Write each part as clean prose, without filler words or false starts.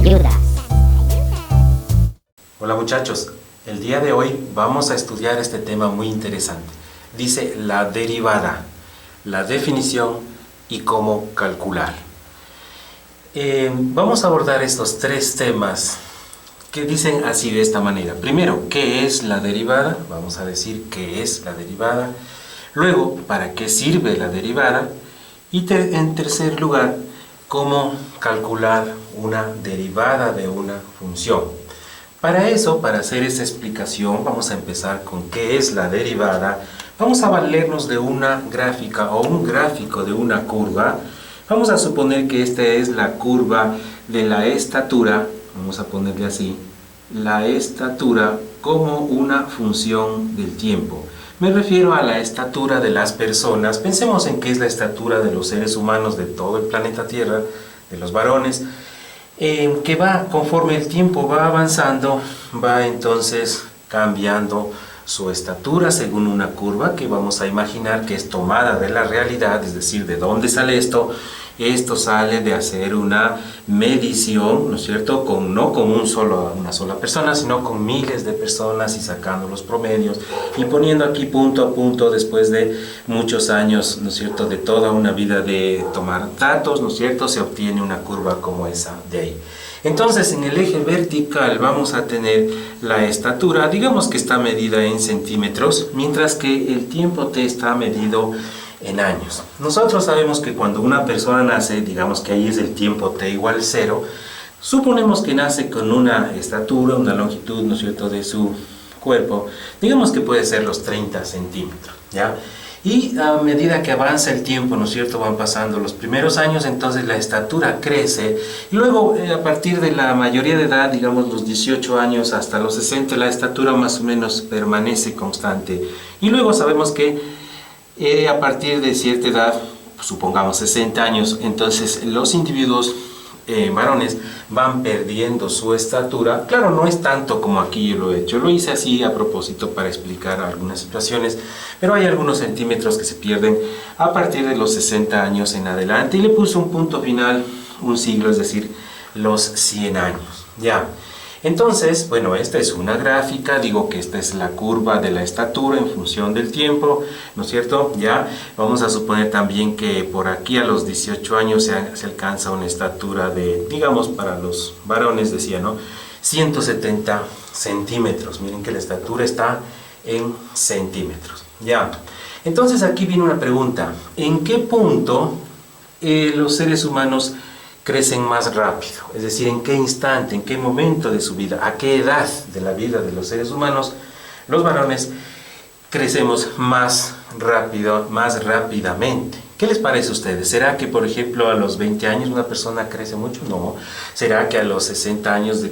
ayudas. Hola muchachos, el día de hoy vamos a estudiar este tema muy interesante. Dice la derivada, la definición y cómo calcular. Vamos a abordar estos tres temas que dicen así de esta manera. Primero, ¿qué es la derivada? Vamos a decir qué es la derivada. Luego, ¿para qué sirve la derivada? Y en tercer lugar, ¿cómo calcular una derivada de una función? Para eso, para hacer esta explicación, vamos a empezar con qué es la derivada. Vamos a valernos de una gráfica o un gráfico de una curva. Vamos a suponer que esta es la curva de la estatura, vamos a ponerle así, la estatura como una función del tiempo. Me refiero a la estatura de las personas. Pensemos en qué es la estatura de los seres humanos de todo el planeta Tierra, de los varones, que va conforme el tiempo va avanzando, va entonces cambiando su estatura según una curva que vamos a imaginar que es tomada de la realidad, es decir, ¿de dónde sale esto? Esto sale de hacer una medición, ¿no es cierto?, no con una sola persona, sino con miles de personas y sacando los promedios y poniendo aquí punto a punto después de muchos años, ¿no es cierto?, de toda una vida de tomar datos, ¿no es cierto?, se obtiene una curva como esa de ahí. Entonces, en el eje vertical vamos a tener la estatura, digamos que está medida en centímetros, mientras que el tiempo t está medido en años. Nosotros sabemos que cuando una persona nace, digamos que ahí es el tiempo t igual 0, suponemos que nace con una estatura, una longitud, ¿no es cierto?, de su cuerpo, digamos que puede ser los 30 centímetros, ¿ya? Y a medida que avanza el tiempo, ¿no es cierto?, van pasando los primeros años, entonces la estatura crece. Y luego, a partir de la mayoría de edad, digamos los 18 años hasta los 60, la estatura más o menos permanece constante. Y luego sabemos que a partir de cierta edad, supongamos 60 años, entonces los individuos varones van perdiendo su estatura. Claro, no es tanto como aquí yo lo he hecho, lo hice así a propósito para explicar algunas situaciones, pero hay algunos centímetros que se pierden a partir de los 60 años en adelante, y le puse un punto final, un siglo, es decir, los 100 años, ya. Entonces, bueno, esta es una gráfica, digo que esta es la curva de la estatura en función del tiempo, ¿no es cierto? Ya, vamos a suponer también que por aquí a los 18 años se alcanza una estatura de, digamos, para los varones, decía, ¿no?, 170 centímetros. Miren que la estatura está en centímetros, ya. Entonces aquí viene una pregunta: ¿en qué punto los seres humanos crecen más rápido? Es decir, ¿en qué instante, en qué momento de su vida, a qué edad de la vida de los seres humanos, los varones crecemos más rápido, más rápidamente? ¿Qué les parece a ustedes? ¿Será que, por ejemplo, a los 20 años una persona crece mucho? No. ¿Será que a los 60 años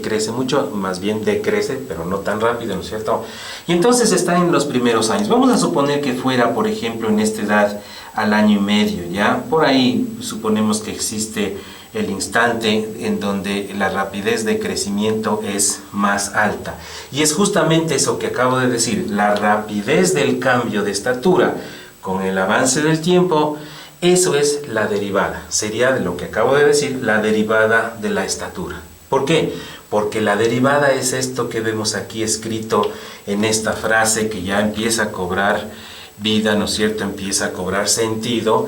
crece mucho? Más bien decrece, pero no tan rápido, ¿no es cierto? Y entonces está en los primeros años. Vamos a suponer que fuera, por ejemplo, en esta edad, al año y medio, ¿ya? Por ahí suponemos que existe el instante en donde la rapidez de crecimiento es más alta. Y es justamente eso que acabo de decir, la rapidez del cambio de estatura con el avance del tiempo, eso es la derivada. Sería, de lo que acabo de decir, la derivada de la estatura. ¿Por qué? Porque la derivada es esto que vemos aquí escrito en esta frase que ya empieza a cobrar vida, ¿no es cierto?, empieza a cobrar sentido.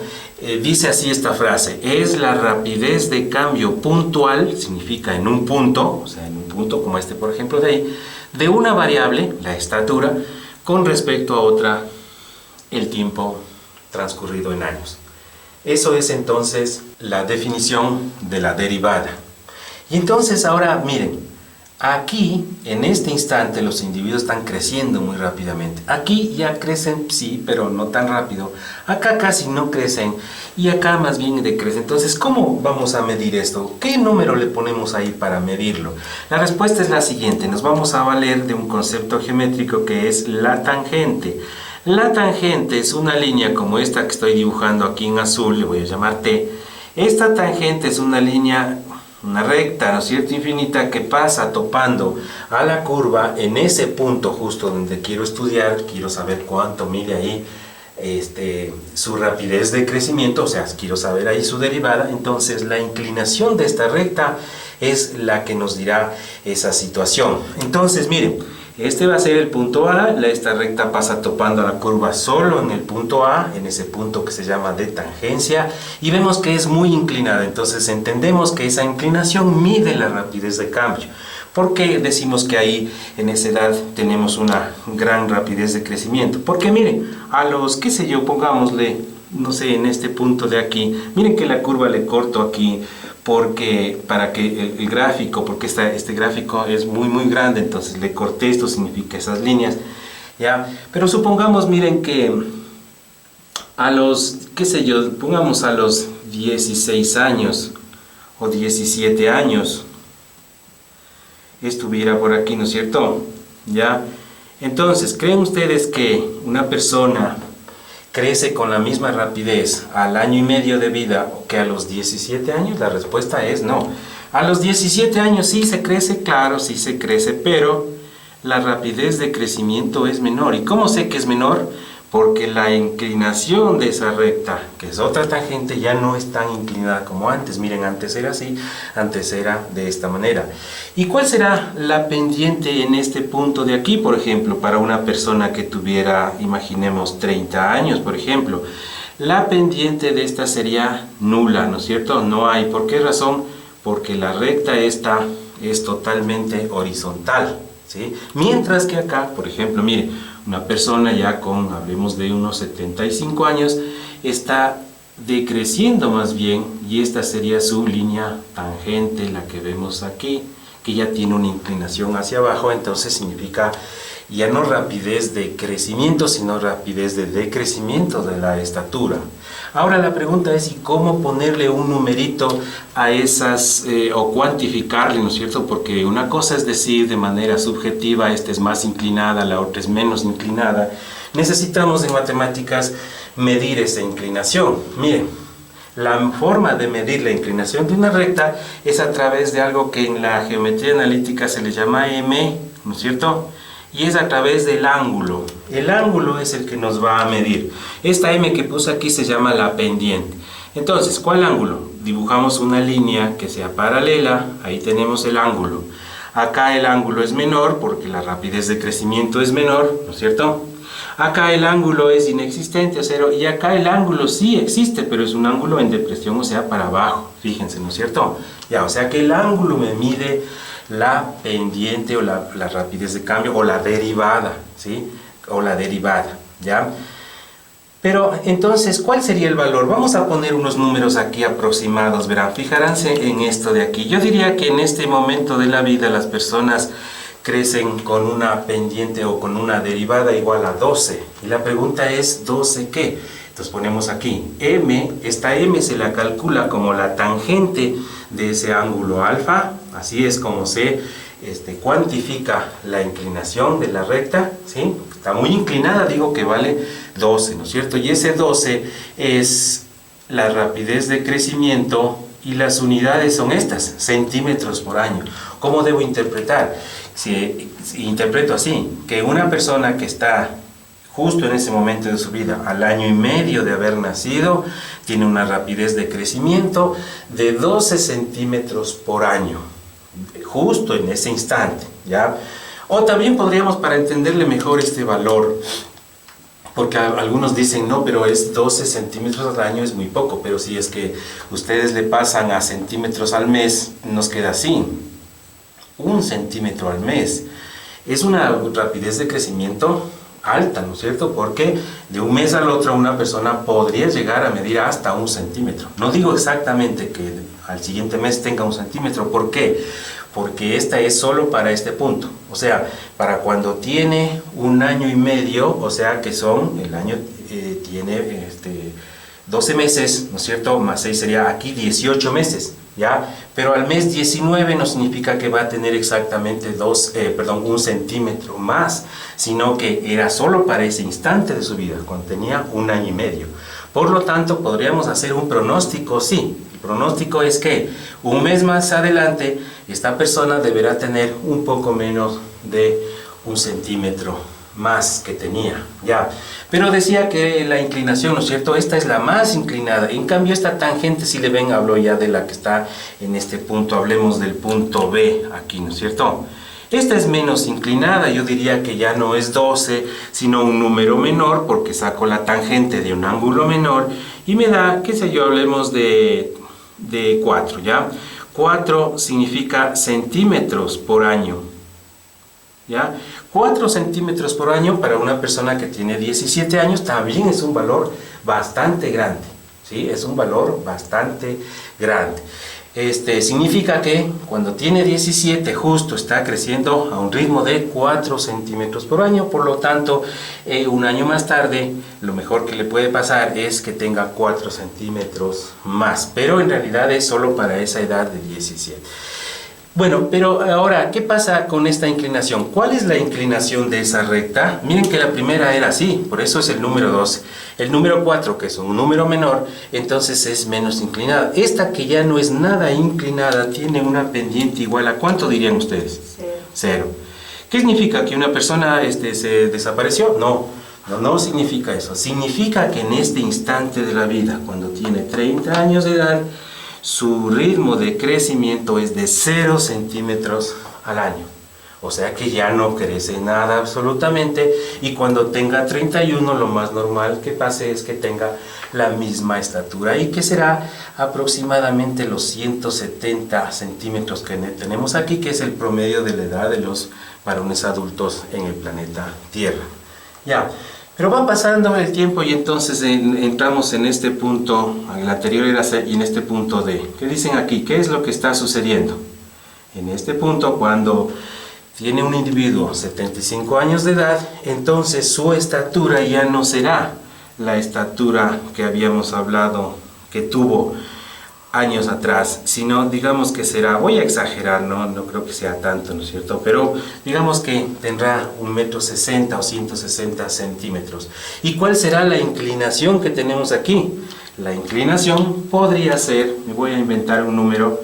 Dice así esta frase: es la rapidez de cambio puntual, significa en un punto, o sea, en un punto como este, por ejemplo, de ahí, de una variable, la estatura, con respecto a otra, el tiempo transcurrido en años. Eso es entonces la definición de la derivada. Y entonces ahora miren, aquí en este instante los individuos están creciendo muy rápidamente. Aquí ya crecen, sí, pero no tan rápido. Acá casi no crecen y acá más bien decrecen. Entonces, ¿cómo vamos a medir esto? ¿Qué número le ponemos ahí para medirlo? La respuesta es la siguiente: nos vamos a valer de un concepto geométrico que es la tangente. La tangente es una línea como esta que estoy dibujando aquí en azul, le voy a llamar T. Esta tangente es una línea, una recta, ¿no es cierto?, infinita, que pasa topando a la curva en ese punto justo donde quiero estudiar, quiero saber cuánto mide ahí su rapidez de crecimiento, o sea, quiero saber ahí su derivada, entonces la inclinación de esta recta es la que nos dirá esa situación. Entonces, miren, este va a ser el punto A, esta recta pasa topando la curva solo en el punto A, en ese punto que se llama de tangencia, y vemos que es muy inclinada, entonces entendemos que esa inclinación mide la rapidez de cambio. ¿Por qué decimos que ahí en esa edad tenemos una gran rapidez de crecimiento? Porque miren, a los, qué sé yo, pongámosle, no sé, en este punto de aquí, miren que la curva le corto aquí, porque para que el gráfico, porque este gráfico es muy grande, entonces le corté, esto significa esas líneas, ¿ya? Pero supongamos, miren que a los, qué sé yo, pongamos a los 16 años o 17 años, estuviera por aquí, ¿no es cierto? ¿Ya? Entonces, ¿creen ustedes que una persona crece con la misma rapidez al año y medio de vida que a los 17 años? La respuesta es no. A los 17 años sí se crece, claro, sí se crece, pero la rapidez de crecimiento es menor. ¿Y cómo sé que es menor? Porque la inclinación de esa recta, que es otra tangente, ya no es tan inclinada como antes. Miren, antes era así, antes era de esta manera. ¿Y cuál será la pendiente en este punto de aquí, por ejemplo, para una persona que tuviera, imaginemos, 30 años, por ejemplo? La pendiente de esta sería nula, ¿no es cierto? No hay. ¿Por qué razón? Porque la recta esta es totalmente horizontal, ¿sí? Mientras que acá, por ejemplo, miren, una persona ya con, hablemos de unos 75 años, está decreciendo más bien, y esta sería su línea tangente, la que vemos aquí, que ya tiene una inclinación hacia abajo, entonces significa ya no rapidez de crecimiento, sino rapidez de decrecimiento de la estatura. Ahora la pregunta es, ¿y cómo ponerle un numerito a esas, o cuantificarle, ¿no es cierto? Porque una cosa es decir de manera subjetiva, esta es más inclinada, la otra es menos inclinada. Necesitamos en matemáticas medir esa inclinación. Miren, la forma de medir la inclinación de una recta es a través de algo que en la geometría analítica se le llama M, ¿no es cierto? Y es a través del ángulo. El ángulo es el que nos va a medir. Esta M que puse aquí se llama la pendiente. Entonces, ¿cuál ángulo? Dibujamos una línea que sea paralela, ahí tenemos el ángulo. Acá el ángulo es menor porque la rapidez de crecimiento es menor, ¿no es cierto? Acá el ángulo es inexistente, o 0, y acá el ángulo sí existe, pero es un ángulo en depresión, o sea, para abajo. Fíjense, ¿no es cierto? Ya, o sea que el ángulo me mide la pendiente o la rapidez de cambio o la derivada, ¿sí? O la derivada, ¿ya? Pero entonces, ¿cuál sería el valor? Vamos a poner unos números aquí aproximados, verán, fijaránse en esto de aquí. Yo diría que en este momento de la vida las personas crecen con una pendiente o con una derivada igual a 12. Y la pregunta es, ¿12 qué? Entonces ponemos aquí, M, esta M se la calcula como la tangente de ese ángulo alfa, así es como se cuantifica la inclinación de la recta, ¿sí? Está muy inclinada, digo que vale 12, ¿no es cierto? Y ese 12 es la rapidez de crecimiento y las unidades son estas, centímetros por año. ¿Cómo debo interpretar? Si interpreto así, que una persona que está justo en ese momento de su vida, al año y medio de haber nacido, tiene una rapidez de crecimiento de 12 centímetros por año, justo en ese instante, ¿ya? O también podríamos, para entenderle mejor este valor, porque algunos dicen, no, pero es 12 centímetros al año, es muy poco, pero si es que ustedes le pasan a centímetros al mes, nos queda así, 1 centímetro al mes. Es una rapidez de crecimiento alta, ¿no es cierto? Porque de un mes al otro una persona podría llegar a medir hasta 1 centímetro. No digo exactamente que al siguiente mes tenga 1 centímetro. ¿Por qué? Porque esta es solo para este punto. O sea, para cuando tiene 1 año y medio, o sea que son, el año tiene 12 meses, ¿no es cierto? Más 6 sería aquí 18 meses, ¿ya? Pero al mes 19 no significa que va a tener exactamente 1 centímetro más, sino que era solo para ese instante de su vida, cuando tenía 1 año y medio. Por lo tanto, podríamos hacer un pronóstico, sí. El pronóstico es que un mes más adelante, esta persona deberá tener un poco menos de 1 centímetro más que tenía, ya. Pero decía que la inclinación, ¿no es cierto? Esta es la más inclinada. En cambio, esta tangente, si le ven, hablo ya de la que está en este punto. Hablemos del punto B aquí, ¿no es cierto? Esta es menos inclinada, yo diría que ya no es 12, sino un número menor, porque saco la tangente de un ángulo menor, y me da, qué sé yo, hablemos de 4, ¿ya? 4 significa centímetros por año, ¿ya? 4 centímetros por año para una persona que tiene 17 años también es un valor bastante grande, ¿sí? Es un valor bastante grande. Significa que cuando tiene 17 justo está creciendo a un ritmo de 4 centímetros por año, por lo tanto un año más tarde lo mejor que le puede pasar es que tenga 4 centímetros más, pero en realidad es solo para esa edad de 17. Bueno, pero ahora, ¿qué pasa con esta inclinación? ¿Cuál es la inclinación de esa recta? Miren que la primera era así, por eso es el número 12. El número 4, que es un número menor, entonces es menos inclinada. Esta que ya no es nada inclinada, tiene una pendiente igual a, ¿cuánto dirían ustedes? 0. ¿Qué significa? ¿Que una persona se desapareció? No significa eso. Significa que en este instante de la vida, cuando tiene 30 años de edad, su ritmo de crecimiento es de 0 centímetros al año. O sea que ya no crece nada absolutamente, y cuando tenga 31 lo más normal que pase es que tenga la misma estatura, y que será aproximadamente los 170 centímetros que tenemos aquí, que es el promedio de la edad de los varones adultos en el planeta Tierra. Ya. Pero va pasando el tiempo y entonces entramos en este punto, el anterior era C, y en este punto D. ¿Qué dicen aquí? ¿Qué es lo que está sucediendo? En este punto, cuando tiene un individuo 75 años de edad, entonces su estatura ya no será la estatura que habíamos hablado que tuvo años atrás, sino digamos que será, voy a exagerar, no creo que sea tanto, ¿no es cierto? Pero digamos que tendrá 1,60 m o 160 centímetros. ¿Y cuál será la inclinación que tenemos aquí? La inclinación podría ser, me voy a inventar un número,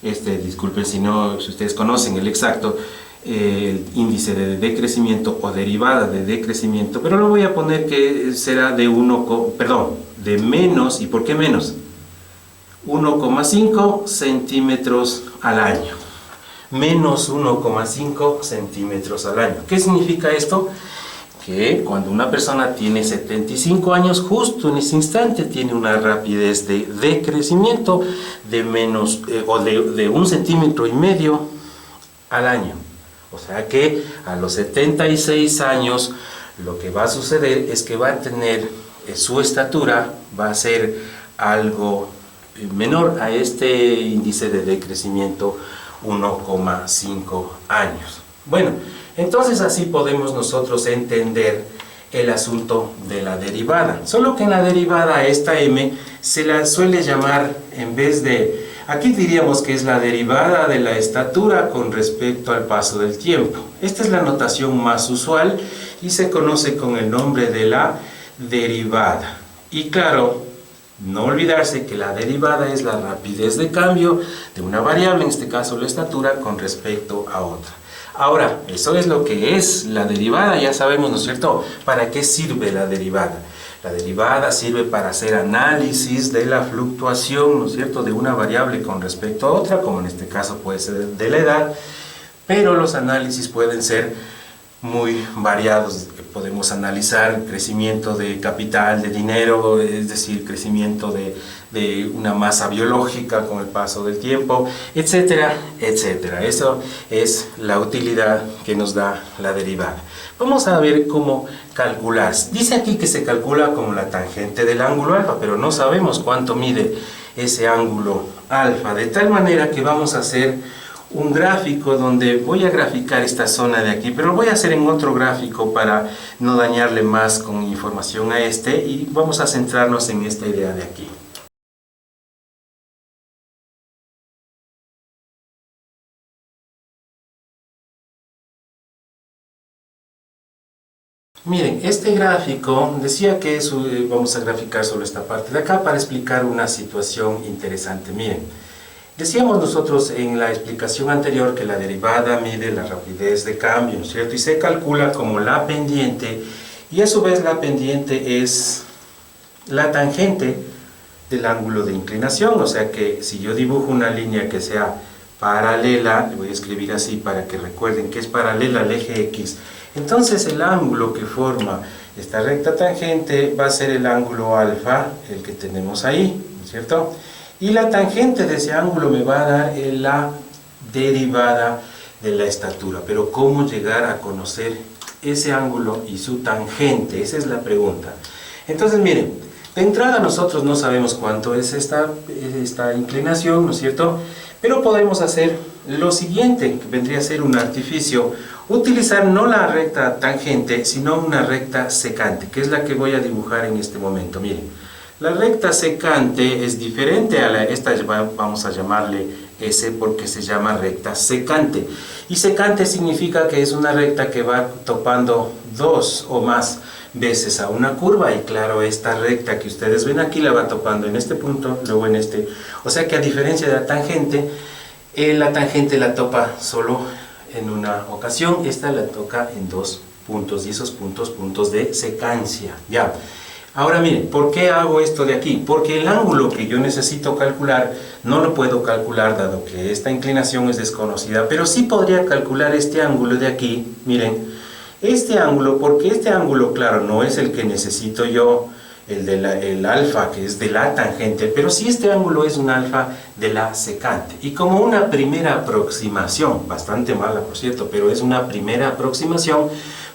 disculpen si ustedes conocen el exacto, el índice de decrecimiento o derivada de decrecimiento, pero lo voy a poner que será de de menos, ¿y por qué menos? 1,5 centímetros al año. Menos 1,5 centímetros al año. ¿Qué significa esto? Que cuando una persona tiene 75 años, justo en ese instante tiene una rapidez de decrecimiento de menos de 1,5 centímetros al año. O sea que a los 76 años lo que va a suceder es que va a tener su estatura, va a ser algo menor a este índice de decrecimiento, 1,5 años. Bueno, entonces así podemos nosotros entender el asunto de la derivada. Solo que en la derivada esta m se la suele llamar, en vez de, aquí diríamos que es la derivada de la estatura con respecto al paso del tiempo. Esta es la notación más usual y se conoce con el nombre de la derivada. Y claro, no olvidarse que la derivada es la rapidez de cambio de una variable, en este caso la estatura, con respecto a otra. Ahora, eso es lo que es la derivada, ya sabemos, ¿no es cierto? ¿Para qué sirve la derivada? La derivada sirve para hacer análisis de la fluctuación, ¿no es cierto?, de una variable con respecto a otra, como en este caso puede ser de la edad, pero los análisis pueden ser muy variados. Podemos analizar crecimiento de capital, de dinero, es decir, crecimiento de una masa biológica con el paso del tiempo, etcétera, etcétera. Eso es la utilidad que nos da la derivada. Vamos a ver cómo calcular. Dice aquí que se calcula como la tangente del ángulo alfa, pero no sabemos cuánto mide ese ángulo alfa, de tal manera que vamos a hacer un gráfico donde voy a graficar esta zona de aquí, pero lo voy a hacer en otro gráfico para no dañarle más con información a y vamos a centrarnos en esta idea de aquí. Miren, este gráfico decía que vamos a graficar sobre esta parte de acá para explicar una situación interesante. Miren, Decíamos nosotros en la explicación anterior que la derivada mide la rapidez de cambio, ¿no es cierto? Y se calcula como la pendiente, y a su vez la pendiente es la tangente del ángulo de inclinación, o sea que si yo dibujo una línea que sea paralela, le voy a escribir así para que recuerden que es paralela al eje X, entonces el ángulo que forma esta recta tangente va a ser el ángulo alfa, el que tenemos ahí, ¿no es cierto? Y la tangente de ese ángulo me va a dar la derivada de la estatura. Pero ¿cómo llegar a conocer ese ángulo y su tangente? Esa es la pregunta. Entonces miren, de entrada nosotros no sabemos cuánto es esta inclinación, ¿no es cierto? Pero podemos hacer lo siguiente, que vendría a ser un artificio. Utilizar no la recta tangente, sino una recta secante, que es la que voy a dibujar en este momento. Miren. La recta secante es diferente a esta, vamos a llamarle S porque se llama recta secante. Y secante significa que es una recta que va topando dos o más veces a una curva. Y claro, esta recta que ustedes ven aquí la va topando en este punto, luego en este. O sea que a diferencia de la tangente la topa solo en una ocasión. Esta la toca en dos puntos y esos puntos de secancia. Ya. Ahora miren, ¿por qué hago esto de aquí? Porque el ángulo que yo necesito calcular no lo puedo calcular dado que esta inclinación es desconocida, pero sí podría calcular este ángulo de aquí, miren, este ángulo, porque este ángulo, claro, no es el que necesito yo, el alfa, que es de la tangente, pero sí este ángulo es un alfa de la secante. Y como una primera aproximación, bastante mala por cierto, pero es una primera aproximación,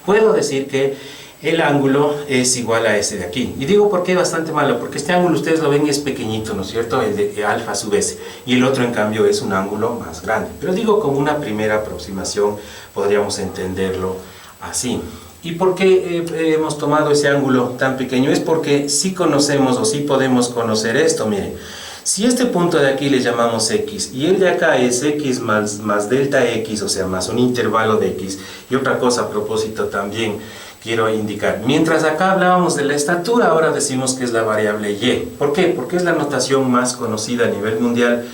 puedo decir que el ángulo es igual a ese de aquí. Y digo por qué bastante malo, porque este ángulo ustedes lo ven es pequeñito, ¿no es cierto? El de alfa a su vez. Y el otro en cambio es un ángulo más grande. Pero digo como una primera aproximación podríamos entenderlo así. ¿Y por qué hemos tomado ese ángulo tan pequeño? Es porque sí conocemos o sí podemos conocer esto, miren. Si este punto de aquí le llamamos X y el de acá es X más delta X, o sea, más un intervalo de X. Y otra cosa a propósito también quiero indicar. Mientras acá hablábamos de la estatura, ahora decimos que es la variable Y. ¿Por qué? Porque es la notación más conocida a nivel mundial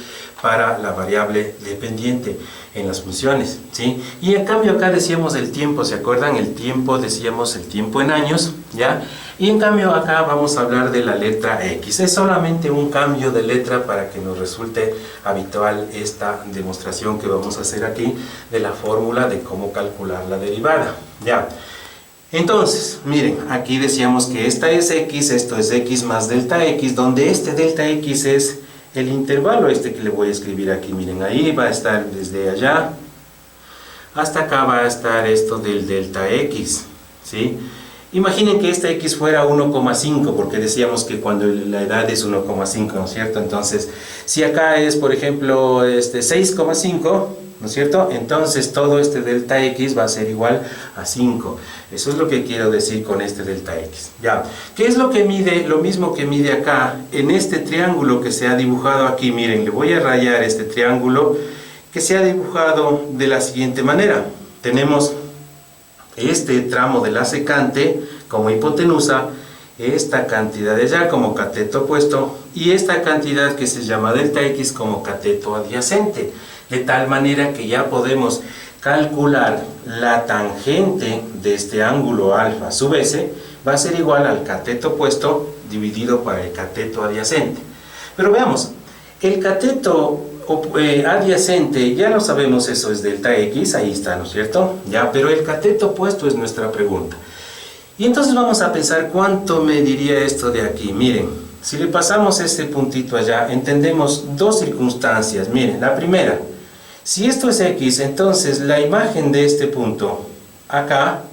para la variable dependiente en las funciones, ¿sí? Y en cambio acá decíamos el tiempo, ¿se acuerdan? El tiempo, decíamos el tiempo en años, ¿ya? Y en cambio acá vamos a hablar de la letra X. Es solamente un cambio de letra para que nos resulte habitual esta demostración que vamos a hacer aquí de la fórmula de cómo calcular la derivada, ¿ya? Entonces, miren, aquí decíamos que esta es X, esto es X más delta X, donde este delta X es el intervalo que le voy a escribir aquí. Miren, ahí va a estar desde allá hasta acá va a estar esto del delta X, ¿sí? Imaginen que esta X fuera 1,5, porque decíamos que cuando la edad es 1,5, ¿no es cierto? Entonces, si acá es, por ejemplo, 6,5, ¿no es cierto? Entonces todo este delta X va a ser igual a 5. Eso es lo que quiero decir con este delta X. Ya. ¿Qué es lo que mide? Lo mismo que mide acá en este triángulo que se ha dibujado aquí. Miren, le voy a rayar este triángulo que se ha dibujado de la siguiente manera. Tenemos este tramo de la secante como hipotenusa, esta cantidad de allá como cateto opuesto y esta cantidad que se llama delta X como cateto adyacente. De tal manera que ya podemos calcular la tangente de este ángulo alfa sub s va a ser igual al cateto opuesto dividido por el cateto adyacente. Pero veamos, el cateto adyacente, ya lo sabemos, eso es delta X, ahí está, ¿no es cierto? Ya, pero el cateto opuesto es nuestra pregunta. Y entonces vamos a pensar cuánto mediría esto de aquí. Miren, si le pasamos este puntito allá, entendemos dos circunstancias. Miren, la primera, si esto es X, entonces la imagen de este punto acá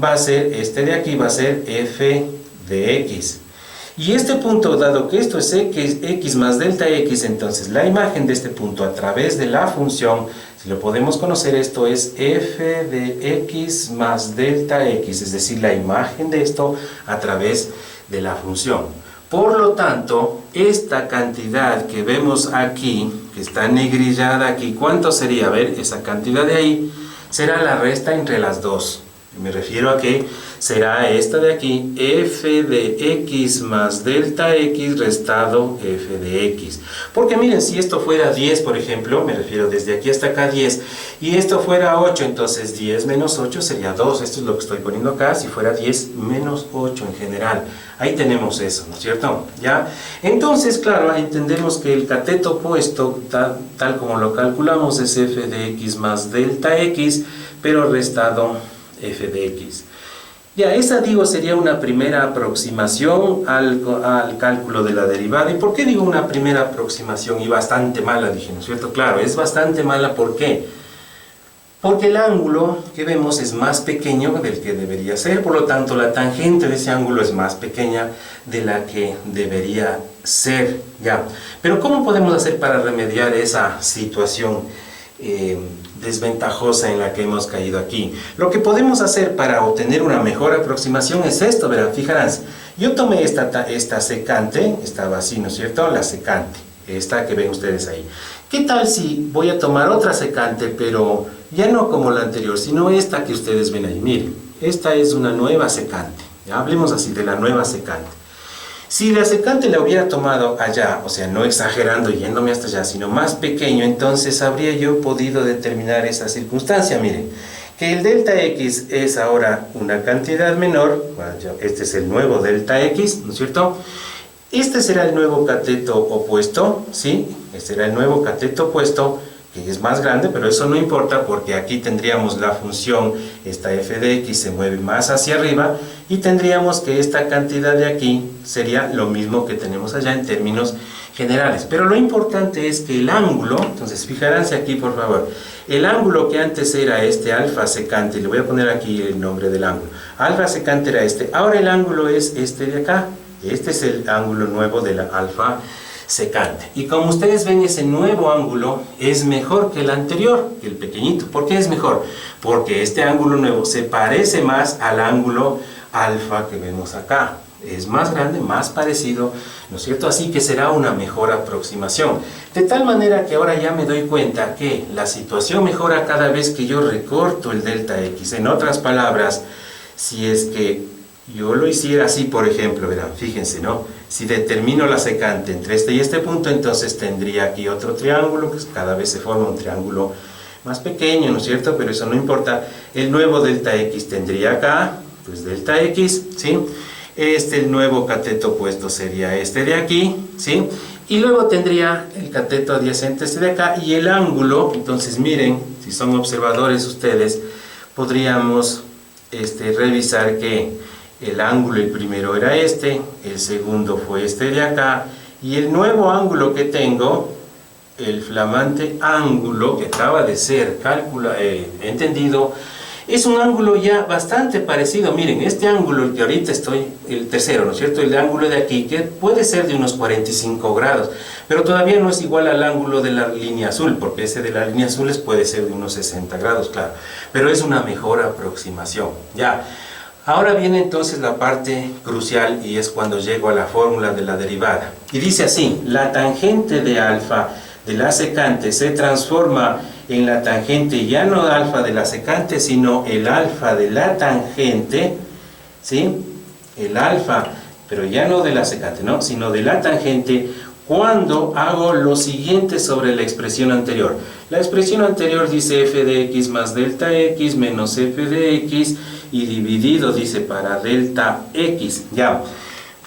va a ser, este de aquí va a ser f de X. Y este punto, dado que esto es X más delta X, entonces la imagen de este punto a través de la función, si lo podemos conocer, esto es f de X más delta X, es decir, la imagen de esto a través de la función. Por lo tanto, esta cantidad que vemos aquí, que está negrillada aquí, ¿cuánto sería? A ver, esa cantidad de ahí será la resta entre las dos. Me refiero a que será esta de aquí, f de x más delta x restado f de x. Porque miren, si esto fuera 10, por ejemplo, me refiero desde aquí hasta acá 10, y esto fuera 8, entonces 10 menos 8 sería 2. Esto es lo que estoy poniendo acá, si fuera 10 menos 8 en general. Ahí tenemos eso, ¿no es cierto? ¿Ya? Entonces, claro, entendemos que el cateto opuesto, tal como lo calculamos, es f de x más delta x, pero restado f de x. Ya, esa digo sería una primera aproximación al cálculo de la derivada. ¿Y por qué digo una primera aproximación? Y bastante mala, dije, ¿no es cierto? Claro, es bastante mala, ¿por qué? Porque el ángulo que vemos es más pequeño del que debería ser, por lo tanto la tangente de ese ángulo es más pequeña de la que debería ser, ¿ya? Pero ¿cómo podemos hacer para remediar esa situación desventajosa en la que hemos caído aquí? Lo que podemos hacer para obtener una mejor aproximación es esto, verán, fijarán, yo tomé esta secante, estaba así, ¿no es cierto? La secante, esta que ven ustedes ahí. ¿Qué tal si voy a tomar otra secante, pero ya no como la anterior, sino esta que ustedes ven ahí? Miren, esta es una nueva secante, ¿ya? Hablemos así de la nueva secante. Si la secante la hubiera tomado allá, o sea, no exagerando y yéndome hasta allá, sino más pequeño, entonces habría yo podido determinar esa circunstancia. Miren, que el delta x es ahora una cantidad menor, bueno, este es el nuevo delta x, ¿no es cierto? Este será el nuevo cateto opuesto, ¿sí? Este será el nuevo cateto opuesto, que es más grande, pero eso no importa porque aquí tendríamos la función, esta f de x se mueve más hacia arriba, y tendríamos que esta cantidad de aquí sería lo mismo que tenemos allá en términos generales. Pero lo importante es que el ángulo, entonces fijaránse aquí por favor, el ángulo que antes era este alfa secante, le voy a poner aquí el nombre del ángulo, alfa secante era este, ahora el ángulo es este de acá, este es el ángulo nuevo de la alfa secante. Y como ustedes ven, ese nuevo ángulo es mejor que el anterior, que el pequeñito. ¿Por qué es mejor? Porque este ángulo nuevo se parece más al ángulo alfa que vemos acá. Es más grande, más parecido, ¿no es cierto? Así que será una mejor aproximación. De tal manera que ahora ya me doy cuenta que la situación mejora cada vez que yo recorto el delta x. En otras palabras, si es que yo lo hiciera así, por ejemplo, verán, fíjense, ¿no? Si determino la secante entre este y este punto, entonces tendría aquí otro triángulo, que cada vez se forma un triángulo más pequeño, ¿no es cierto? Pero eso no importa. El nuevo delta x tendría acá, pues delta x, ¿sí? El nuevo cateto opuesto sería este de aquí, ¿sí? Y luego tendría el cateto adyacente este de acá, y el ángulo, entonces miren, si son observadores ustedes, podríamos revisar que el ángulo, el primero era este, el segundo fue este de acá, y el nuevo ángulo que tengo, el flamante ángulo que acaba de ser entendido, es un ángulo ya bastante parecido. Miren, este ángulo, el que ahorita estoy, el tercero, ¿no es cierto? El ángulo de aquí, que puede ser de unos 45 grados, pero todavía no es igual al ángulo de la línea azul, porque ese de la línea azul puede ser de unos 60 grados, claro, pero es una mejor aproximación, ya. Ahora viene entonces la parte crucial, y es cuando llego a la fórmula de la derivada. Y dice así: la tangente de alfa de la secante se transforma en la tangente, ya no alfa de la secante, sino el alfa de la tangente, ¿sí? El alfa, pero ya no de la secante, ¿no? Sino de la tangente, cuando hago lo siguiente sobre la expresión anterior. La expresión anterior dice f de x más delta x menos f de x, y dividido, dice, para delta x, ya.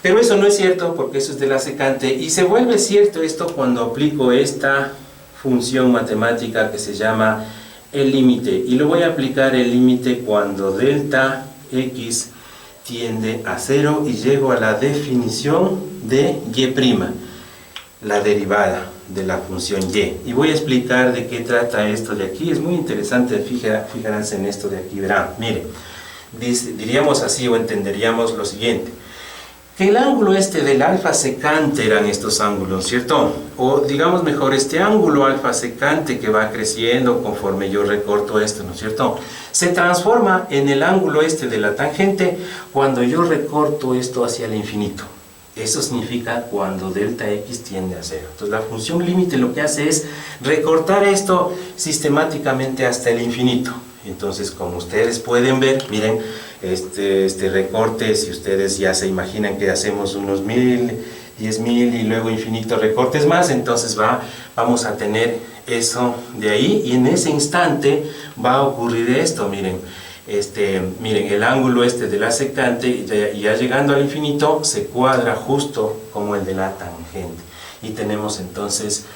Pero eso no es cierto, porque eso es de la secante, y se vuelve cierto esto cuando aplico esta función matemática que se llama el límite, y lo voy a aplicar el límite cuando delta x tiende a 0, y llego a la definición de y', la derivada de la función y. Y voy a explicar de qué trata esto de aquí. Es muy interesante, fijarse en esto de aquí, verán, miren. Diríamos así, o entenderíamos lo siguiente: que el ángulo del alfa secante eran estos ángulos, ¿cierto? O digamos mejor, este ángulo alfa secante que va creciendo conforme yo recorto esto, ¿no es cierto? Se transforma en el ángulo de la tangente cuando yo recorto esto hacia el infinito. Eso significa cuando delta x tiende a 0. Entonces la función límite lo que hace es recortar esto sistemáticamente hasta el infinito. Entonces, como ustedes pueden ver, miren, este recorte, si ustedes ya se imaginan que hacemos unos 1000, 10.000 y luego infinitos recortes más, entonces vamos a tener eso de ahí, y en ese instante va a ocurrir esto, miren. Miren, el ángulo de la secante, ya llegando al infinito, se cuadra justo como el de la tangente. Y tenemos entonces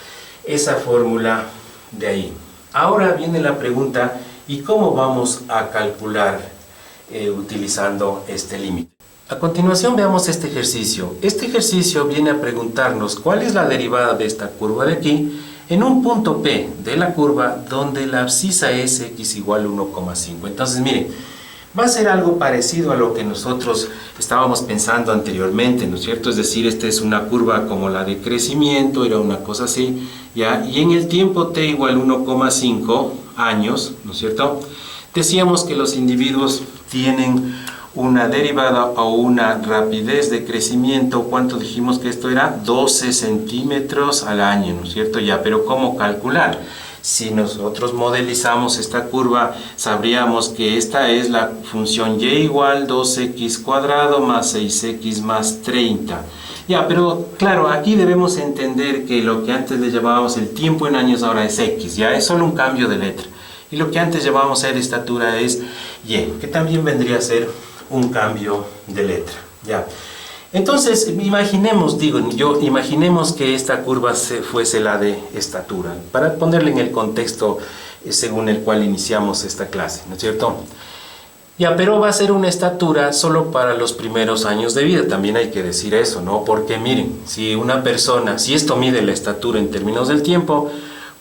esa fórmula de ahí. Ahora viene la pregunta, ¿y cómo vamos a calcular utilizando este límite? A continuación veamos este ejercicio. Este ejercicio viene a preguntarnos cuál es la derivada de esta curva de aquí en un punto P de la curva donde la abscisa es x igual a 1,5. Entonces miren, va a ser algo parecido a lo que nosotros estábamos pensando anteriormente, ¿no es cierto? Es decir, esta es una curva como la de crecimiento, era una cosa así, ¿ya? Y en el tiempo t igual a 1,5 años, ¿no es cierto? Decíamos que los individuos tienen una derivada o una rapidez de crecimiento. ¿Cuánto dijimos que esto era? 12 centímetros al año, ¿no es cierto? Ya, pero ¿cómo calcular? Si nosotros modelizamos esta curva, sabríamos que esta es la función y igual 2x cuadrado más 6x más 30. Ya, pero claro, aquí debemos entender que lo que antes le llamábamos el tiempo en años ahora es x, ya es solo un cambio de letra. Y lo que antes llamábamos de estatura es y, que también vendría a ser un cambio de letra, ya. Entonces, imaginemos que esta curva fuese la de estatura, para ponerle en el contexto según el cual iniciamos esta clase, ¿no es cierto? Ya, pero va a ser una estatura solo para los primeros años de vida, también hay que decir eso, ¿no? Porque miren, si esto mide la estatura en términos del tiempo,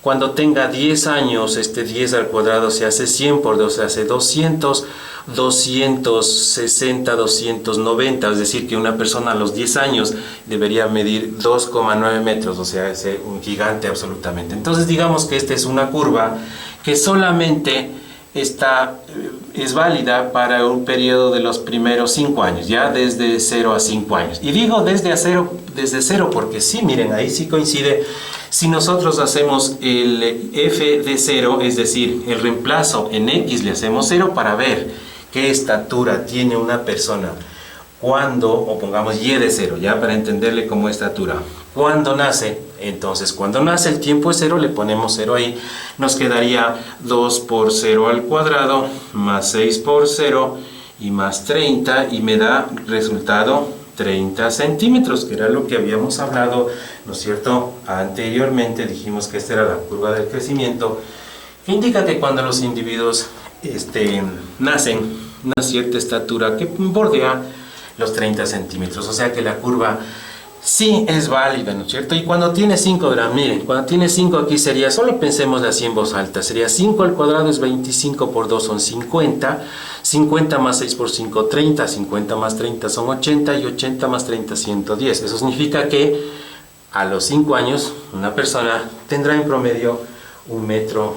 cuando tenga 10 años, 10 al cuadrado se hace 100 por 2, se hace 200, 260, 290, es decir, que una persona a los 10 años debería medir 2,9 metros, o sea, es un gigante absolutamente. Entonces, digamos que esta es una curva que solamente es válida para un periodo de los primeros 5 años, ya desde 0 a 5 años. Y digo desde cero porque sí, miren, ahí sí coincide. Si nosotros hacemos el f de 0, es decir, el reemplazo en x le hacemos 0 para ver qué estatura tiene una persona o pongamos y de 0, ya para entenderle como estatura. Cuando nace, entonces cuando nace el tiempo es 0, le ponemos 0 ahí, nos quedaría 2 por 0 al cuadrado, más 6 por 0 y más 30, y me da resultado 30 centímetros, que era lo que habíamos hablado, ¿no es cierto? Anteriormente dijimos que esta era la curva del crecimiento, que indica que cuando los individuos nacen una cierta estatura que bordea los 30 centímetros, o sea que la curva sí es válida, ¿no es cierto? Y cuando tiene 5 gramos, miren, cuando tiene 5 aquí sería, solo pensemos así en voz alta, sería 5 al cuadrado es 25 por 2 son 50, 50 más 6 por 5, 30, 50 más 30 son 80 y 80 más 30, 110. Eso significa que a los 5 años una persona tendrá en promedio 1,10 metros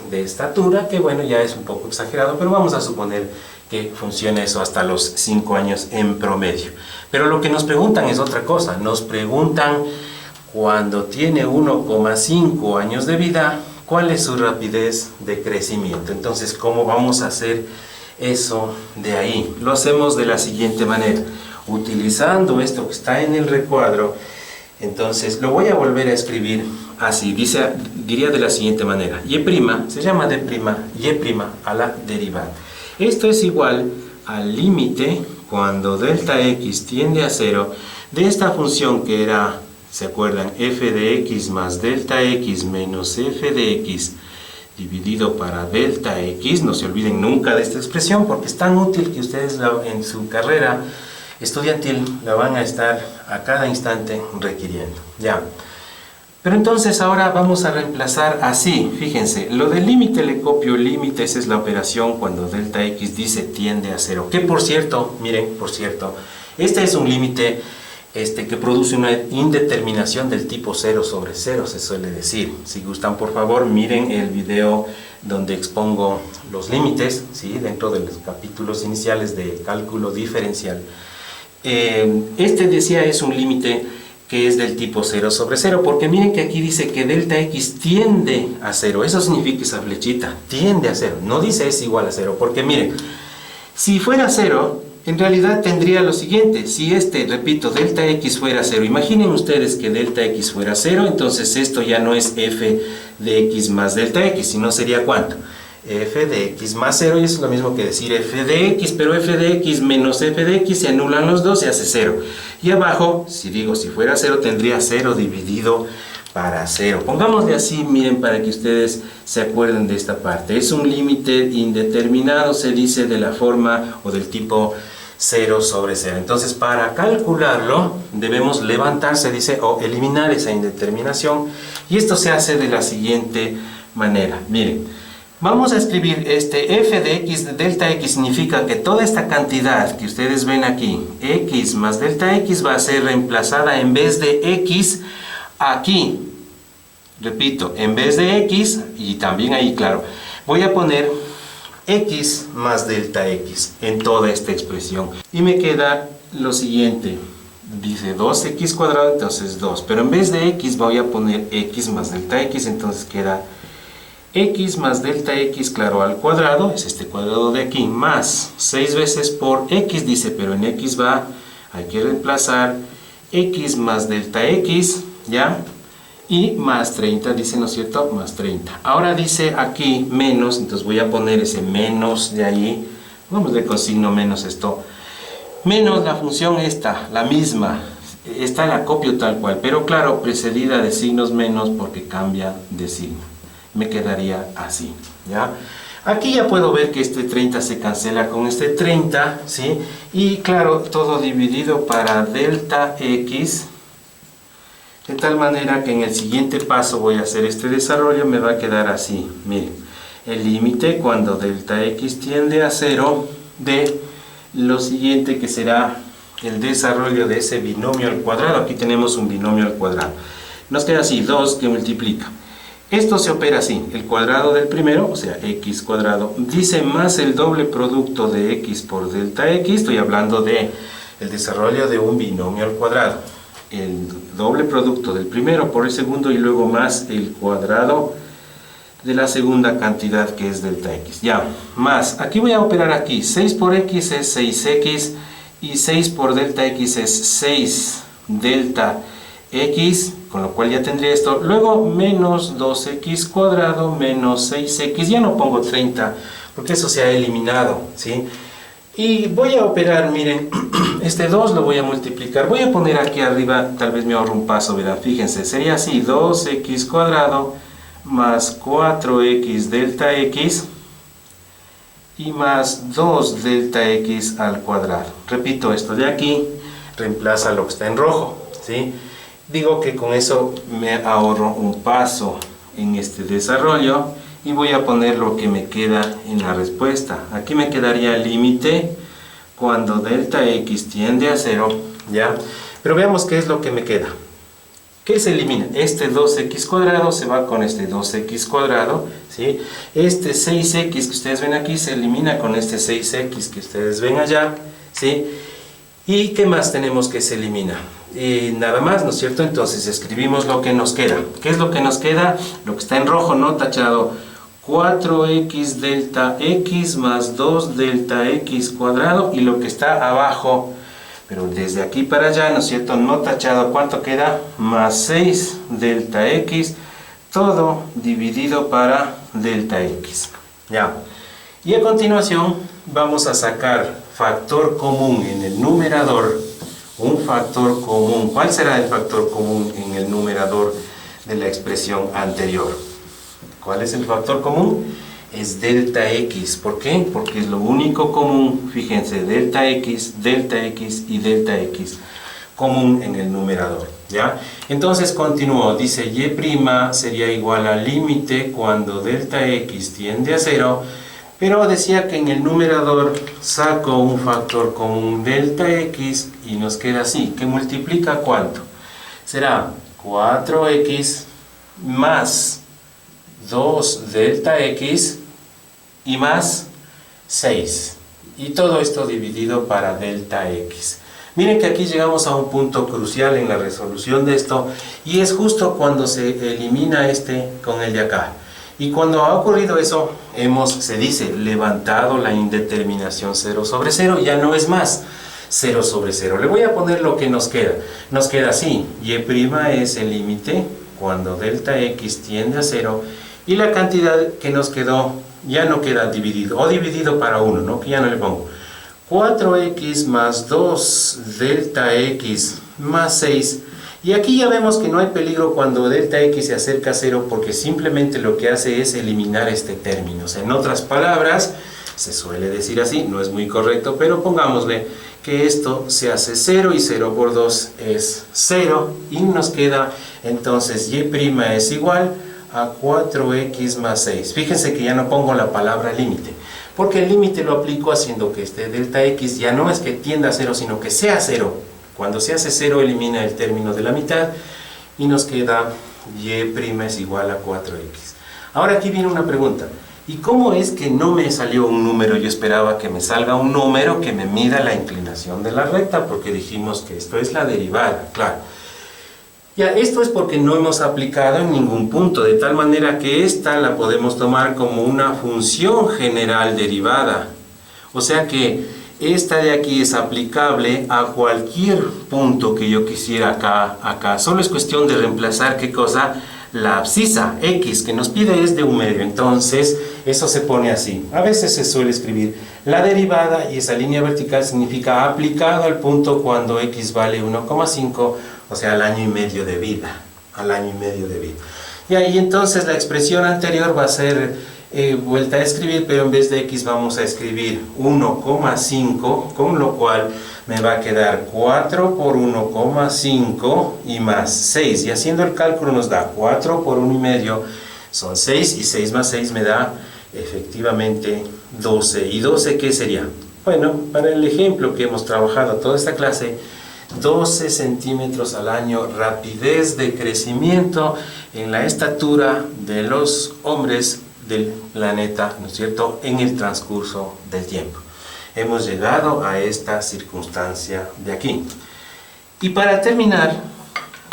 de estatura, que bueno, ya es un poco exagerado, pero vamos a suponer que funcione eso hasta los 5 años en promedio. Pero lo que nos preguntan es otra cosa, nos preguntan cuando tiene 1,5 años de vida, ¿cuál es su rapidez de crecimiento? Entonces, ¿cómo vamos a hacer eso de ahí? Lo hacemos de la siguiente manera, utilizando esto que está en el recuadro. Entonces, lo voy a volver a escribir así, diría de la siguiente manera, y' se llama d', y' a la derivada. Esto es igual al límite cuando delta x tiende a 0 de esta función que era, ¿se acuerdan? F de x más delta x menos f de x dividido para delta x. No se olviden nunca de esta expresión porque es tan útil que ustedes en su carrera estudiantil la van a estar a cada instante requiriendo. Ya. Pero entonces ahora vamos a reemplazar así, fíjense, lo del límite le copio límite, esa es la operación cuando delta x dice tiende a 0. Que por cierto, miren, este es un límite que produce una indeterminación del tipo 0 sobre 0, se suele decir. Si gustan, por favor, miren el video donde expongo los límites, ¿sí? Dentro de los capítulos iniciales de cálculo diferencial. Decía es un límite que es del tipo 0 sobre 0, porque miren que aquí dice que delta x tiende a 0, eso significa esa flechita, tiende a 0, no dice es igual a 0, porque miren, si fuera 0, en realidad tendría lo siguiente, si repito, delta x fuera 0, imaginen ustedes que delta x fuera 0, entonces esto ya no es f de x más delta x, sino sería ¿cuánto? F de x más 0, y eso es lo mismo que decir f de x, pero f de x menos f de x se anulan los dos y hace 0. Y abajo, si fuera 0, tendría 0 dividido para 0. Pongámosle así, miren, para que ustedes se acuerden de esta parte. Es un límite indeterminado, se dice de la forma o del tipo 0 sobre 0. Entonces, para calcularlo, debemos levantar, se dice, o eliminar esa indeterminación. Y esto se hace de la siguiente manera. Miren. Vamos a escribir f de x de delta x, significa que toda esta cantidad que ustedes ven aquí, x más delta x, va a ser reemplazada en vez de x aquí. Repito, en vez de x, y también ahí, claro, voy a poner x más delta x en toda esta expresión. Y me queda lo siguiente. Dice 2x cuadrado, entonces 2. Pero en vez de x voy a poner x más delta x, entonces queda x más delta x, claro, al cuadrado, es este cuadrado de aquí, más 6 veces por x, dice, pero en x hay que reemplazar x más delta x, ¿ya? Y más 30, dice, ¿no es cierto? Más 30. Ahora dice aquí menos, entonces voy a poner ese menos de ahí, vamos de consigno menos esto, menos la función esta, la misma, esta la copio tal cual, pero claro, precedida de signos menos porque cambia de signo. Me quedaría así, ¿ya? Aquí ya puedo ver que este 30 se cancela con este 30, ¿sí? Y claro, todo dividido para delta x, de tal manera que en el siguiente paso voy a hacer este desarrollo, me va a quedar así, miren, el límite cuando delta x tiende a 0 de lo siguiente que será el desarrollo de ese binomio al cuadrado. Aquí tenemos un binomio al cuadrado, nos queda así, 2 que multiplica. Esto se opera así, el cuadrado del primero, o sea, x cuadrado, dice más el doble producto de x por delta x, estoy hablando de el desarrollo de un binomio al cuadrado. El doble producto del primero por el segundo y luego más el cuadrado de la segunda cantidad que es delta x. Ya, más, aquí voy a operar aquí, 6 por x es 6x y 6 por delta x es 6 delta x, con lo cual ya tendría esto, luego menos 2x cuadrado menos 6x, ya no pongo 30 porque eso se ha eliminado, ¿sí? Y voy a operar, miren, este 2 lo voy a multiplicar, voy a poner aquí arriba, tal vez me ahorro un paso, verán, fíjense, sería así, 2x cuadrado más 4x delta x y más 2 delta x al cuadrado. Repito, esto de aquí reemplaza lo que está en rojo, ¿sí? Digo que con eso me ahorro un paso en este desarrollo y voy a poner lo que me queda en la respuesta. Aquí me quedaría el límite cuando delta x tiende a 0, ¿ya? Pero veamos qué es lo que me queda. ¿Qué se elimina? Este 2x cuadrado se va con este 2x cuadrado, ¿sí? Este 6x que ustedes ven aquí se elimina con este 6x que ustedes ven allá, ¿sí? ¿Y qué más tenemos que se elimina? Nada más, ¿no es cierto? Entonces escribimos lo que nos queda. ¿Qué es lo que nos queda? Lo que está en rojo, no tachado. 4x delta x más 2 delta x cuadrado, y lo que está abajo, pero desde aquí para allá, ¿no es cierto? No tachado, ¿cuánto queda? Más 6 delta x, todo dividido para delta x. Ya. Y a continuación vamos a sacar factor común en el numerador, un factor común. ¿Cuál será el factor común en el numerador de la expresión anterior? ¿Cuál es el factor común? Es delta x. ¿Por qué? Porque es lo único común, fíjense, delta x y delta x común en el numerador, ¿ya? Entonces continúo, dice y' sería igual al límite cuando delta x tiende a 0, pero decía que en el numerador saco un factor común delta x y nos queda así, que multiplica ¿cuánto? Será 4x más 2 delta x y más 6. Y todo esto dividido para delta x. Miren que aquí llegamos a un punto crucial en la resolución de esto, y es justo cuando se elimina este con el de acá. Y cuando ha ocurrido eso, se dice, levantado la indeterminación 0 sobre 0, ya no es más 0 sobre 0. Le voy a poner lo que nos queda. Nos queda así, y' es el límite cuando delta x tiende a 0, y la cantidad que nos quedó ya no queda dividido, o dividido para 1, ¿no? Que ya no le pongo. 4x más 2 delta x más 6. Y aquí ya vemos que no hay peligro cuando delta x se acerca a 0, porque simplemente lo que hace es eliminar este término. O sea, en otras palabras, se suele decir así, no es muy correcto, pero pongámosle que esto se hace 0 y 0 por 2 es 0, y nos queda entonces y' es igual a 4x más 6. Fíjense que ya no pongo la palabra límite, porque el límite lo aplico haciendo que este delta x ya no es que tienda a 0, sino que sea 0. Cuando se hace 0 elimina el término de la mitad y nos queda y' es igual a 4x. Ahora aquí viene una pregunta. ¿Y cómo es que no me salió un número? Yo esperaba que me salga un número que me mida la inclinación de la recta, porque dijimos que esto es la derivada, claro. Ya, esto es porque no hemos aplicado en ningún punto, de tal manera que esta la podemos tomar como una función general derivada. O sea que esta de aquí es aplicable a cualquier punto que yo quisiera acá. Solo es cuestión de reemplazar, ¿qué cosa? La abscisa x que nos pide es de 1/2, entonces eso se pone así. A veces se suele escribir la derivada, y esa línea vertical significa aplicado al punto cuando x vale 1,5, o sea, al año y medio de vida. Y ahí entonces la expresión anterior va a ser vuelta a escribir, pero en vez de x vamos a escribir 1,5, con lo cual me va a quedar 4 por 1,5 y más 6. Y haciendo el cálculo nos da 4 por 1,5, son 6, y 6 más 6 me da efectivamente 12. ¿Y 12 qué sería? Bueno, para el ejemplo que hemos trabajado toda esta clase, 12 centímetros al año, rapidez de crecimiento en la estatura de los hombres del planeta, ¿no es cierto?, en el transcurso del tiempo. Hemos llegado a esta circunstancia de aquí. Y para terminar,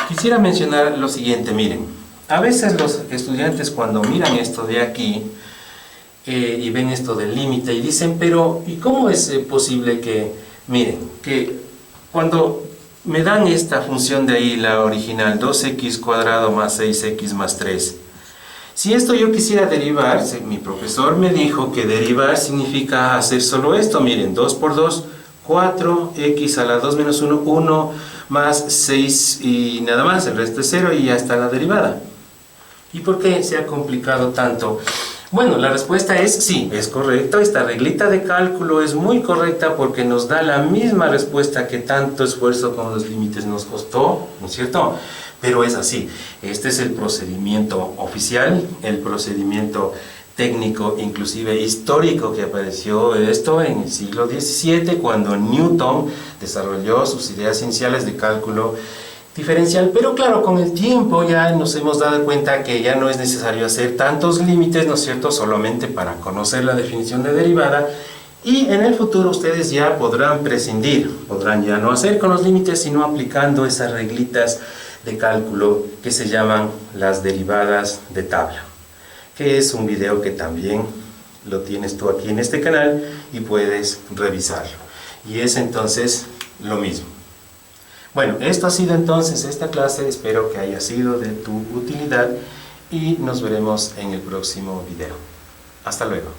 quisiera mencionar lo siguiente. Miren, a veces los estudiantes cuando miran esto de aquí y ven esto del límite y dicen, pero ¿y cómo es posible que, miren, que cuando me dan esta función de ahí, la original, 2x cuadrado más 6x más 3, si esto yo quisiera derivar, mi profesor me dijo que derivar significa hacer solo esto. Miren, 2 por 2, 4, x a la 2 menos 1, 1 más 6 y nada más, el resto es 0 y ya está la derivada. ¿Y por qué se ha complicado tanto? Bueno, la respuesta es sí, es correcto. Esta reglita de cálculo es muy correcta porque nos da la misma respuesta que tanto esfuerzo con los límites nos costó, ¿no es cierto? Pero es así. Este es el procedimiento oficial, el procedimiento técnico, inclusive histórico, que apareció esto en el siglo XVII, cuando Newton desarrolló sus ideas iniciales de cálculo diferencial. Pero claro, con el tiempo ya nos hemos dado cuenta que ya no es necesario hacer tantos límites, ¿no es cierto?, solamente para conocer la definición de derivada. Y en el futuro ustedes ya podrán prescindir, podrán ya no hacer con los límites, sino aplicando esas reglitas de cálculo que se llaman las derivadas de tabla, que es un video que también lo tienes tú aquí en este canal y puedes revisarlo. Y es entonces lo mismo. Bueno, esto ha sido entonces esta clase, espero que haya sido de tu utilidad y nos veremos en el próximo video. Hasta luego.